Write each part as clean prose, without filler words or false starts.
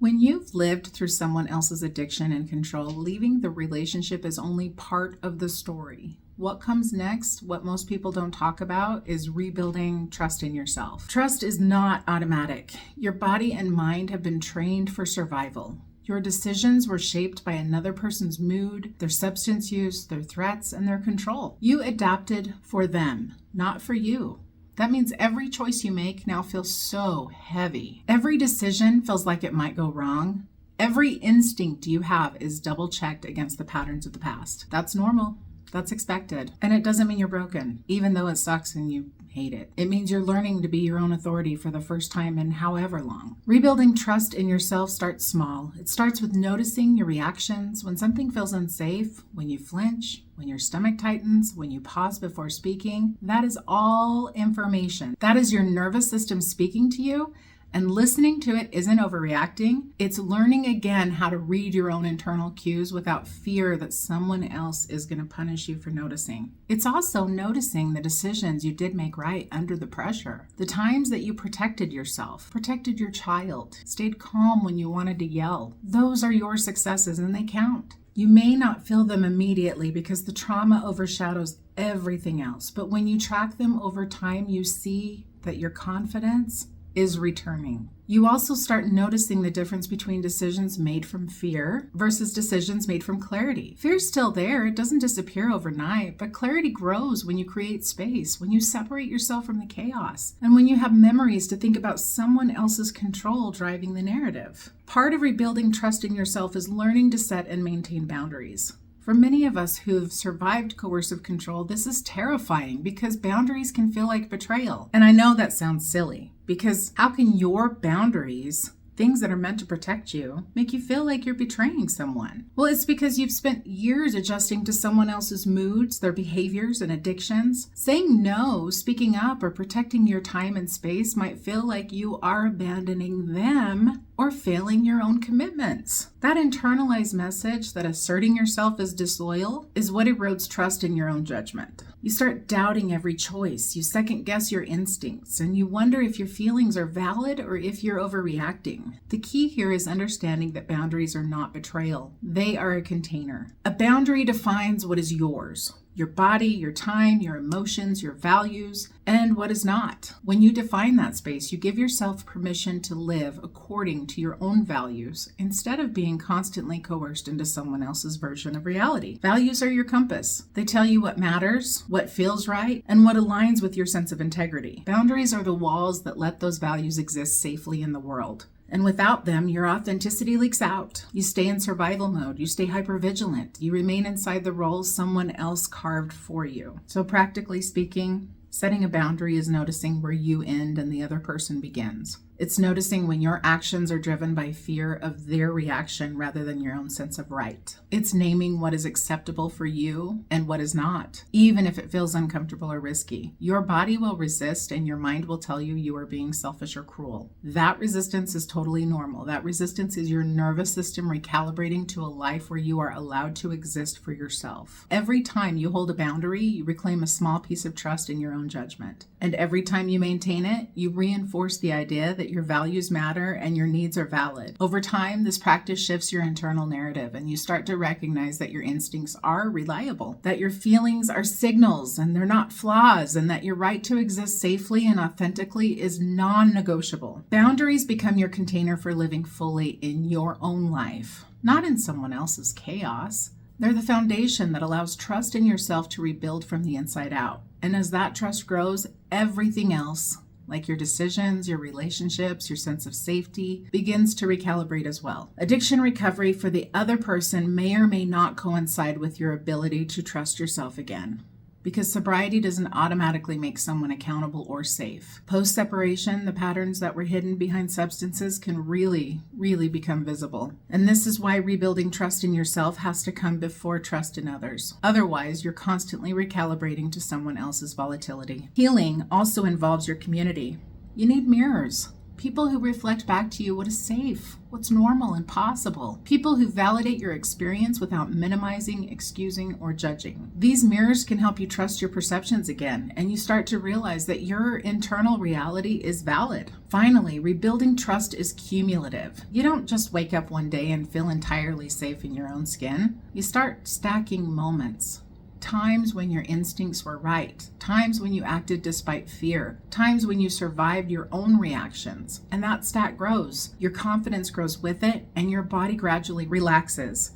When you've lived through someone else's addiction and control, leaving the relationship is only part of the story. What comes next, what most people don't talk about, is rebuilding trust in yourself. Trust is not automatic. Your body and mind have been trained for survival. Your decisions were shaped by another person's mood, their substance use, their threats, and their control. You adapted for them, not for you. That means every choice you make now feels so heavy. Every decision feels like it might go wrong. Every instinct you have is double-checked against the patterns of the past. That's normal. That's expected. And it doesn't mean you're broken, even though it sucks and you hate it. It means you're learning to be your own authority for the first time in however long. Rebuilding trust in yourself starts small. It starts with noticing your reactions when something feels unsafe, when you flinch, when your stomach tightens, when you pause before speaking. That is all information. That is your nervous system speaking to you. And listening to it isn't overreacting. It's learning again how to read your own internal cues without fear that someone else is going to punish you for noticing. It's also noticing the decisions you did make right under the pressure. The times that you protected yourself, protected your child, stayed calm when you wanted to yell. Those are your successes and they count. You may not feel them immediately because the trauma overshadows everything else. But when you track them over time, you see that your confidence is returning. You also start noticing the difference between decisions made from fear versus decisions made from clarity. Fear's still there. It doesn't disappear overnight, but clarity grows when you create space, when you separate yourself from the chaos, and when you have memories to think about someone else's control driving the narrative. Part of rebuilding trust in yourself is learning to set and maintain boundaries. For many of us who've survived coercive control, this is terrifying because boundaries can feel like betrayal. And I know that sounds silly, because how can your boundaries, things that are meant to protect you, make you feel like you're betraying someone? Well, it's because you've spent years adjusting to someone else's moods, their behaviors, and addictions. Saying no, speaking up, or protecting your time and space might feel like you are abandoning them or failing your own commitments. That internalized message that asserting yourself is disloyal is what erodes trust in your own judgment. You start doubting every choice, you second guess your instincts, and you wonder if your feelings are valid or if you're overreacting. The key here is understanding that boundaries are not betrayal. They are a container. A boundary defines what is yours. Your body, your time, your emotions, your values, and what is not. When you define that space, you give yourself permission to live according to your own values instead of being constantly coerced into someone else's version of reality. Values are your compass. They tell you what matters, what feels right, and what aligns with your sense of integrity. Boundaries are the walls that let those values exist safely in the world. And without them, your authenticity leaks out. You stay in survival mode. You stay hypervigilant. You remain inside the roles someone else carved for you. So practically speaking, setting a boundary is noticing where you end and the other person begins. It's noticing when your actions are driven by fear of their reaction rather than your own sense of right. It's naming what is acceptable for you and what is not, even if it feels uncomfortable or risky. Your body will resist and your mind will tell you you are being selfish or cruel. That resistance is totally normal. That resistance is your nervous system recalibrating to a life where you are allowed to exist for yourself. Every time you hold a boundary, you reclaim a small piece of trust in your own judgment. And every time you maintain it, you reinforce the idea that your values matter and your needs are valid. Over time, this practice shifts your internal narrative and you start to recognize that your instincts are reliable, that your feelings are signals and they're not flaws, and that your right to exist safely and authentically is non-negotiable. Boundaries become your container for living fully in your own life, not in someone else's chaos. They're the foundation that allows trust in yourself to rebuild from the inside out. And as that trust grows, everything else, like your decisions, your relationships, your sense of safety, begins to recalibrate as well. Addiction recovery for the other person may or may not coincide with your ability to trust yourself again, because sobriety doesn't automatically make someone accountable or safe. Post-separation, the patterns that were hidden behind substances can really become visible. And this is why rebuilding trust in yourself has to come before trust in others. Otherwise, you're constantly recalibrating to someone else's volatility. Healing also involves your community. You need mirrors. People who reflect back to you what is safe, what's normal and possible. People who validate your experience without minimizing, excusing, or judging. These mirrors can help you trust your perceptions again, and you start to realize that your internal reality is valid. Finally, rebuilding trust is cumulative. You don't just wake up one day and feel entirely safe in your own skin. You start stacking moments. Times when your instincts were right, times when you acted despite fear, times when you survived your own reactions. And that stack grows. Your confidence grows with it, and your body gradually relaxes.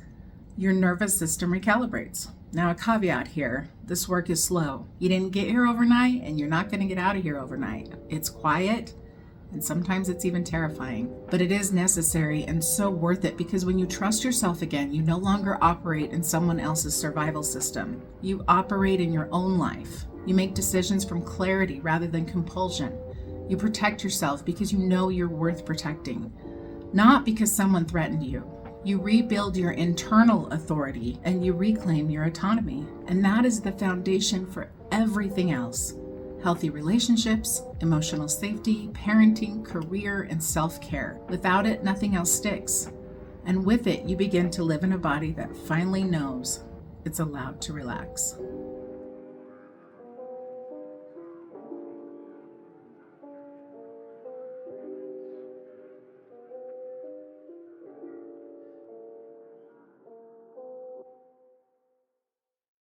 Your nervous system recalibrates. Now, a caveat here, this work is slow. You didn't get here overnight, and you're not going to get out of here overnight. It's quiet, and sometimes it's even terrifying. But it is necessary and so worth it, because when you trust yourself again, you no longer operate in someone else's survival system. You operate in your own life. You make decisions from clarity rather than compulsion. You protect yourself because you know you're worth protecting, not because someone threatened you. You rebuild your internal authority and you reclaim your autonomy. And that is the foundation for everything else. Healthy relationships, emotional safety, parenting, career, and self-care. Without it, nothing else sticks. And with it, you begin to live in a body that finally knows it's allowed to relax.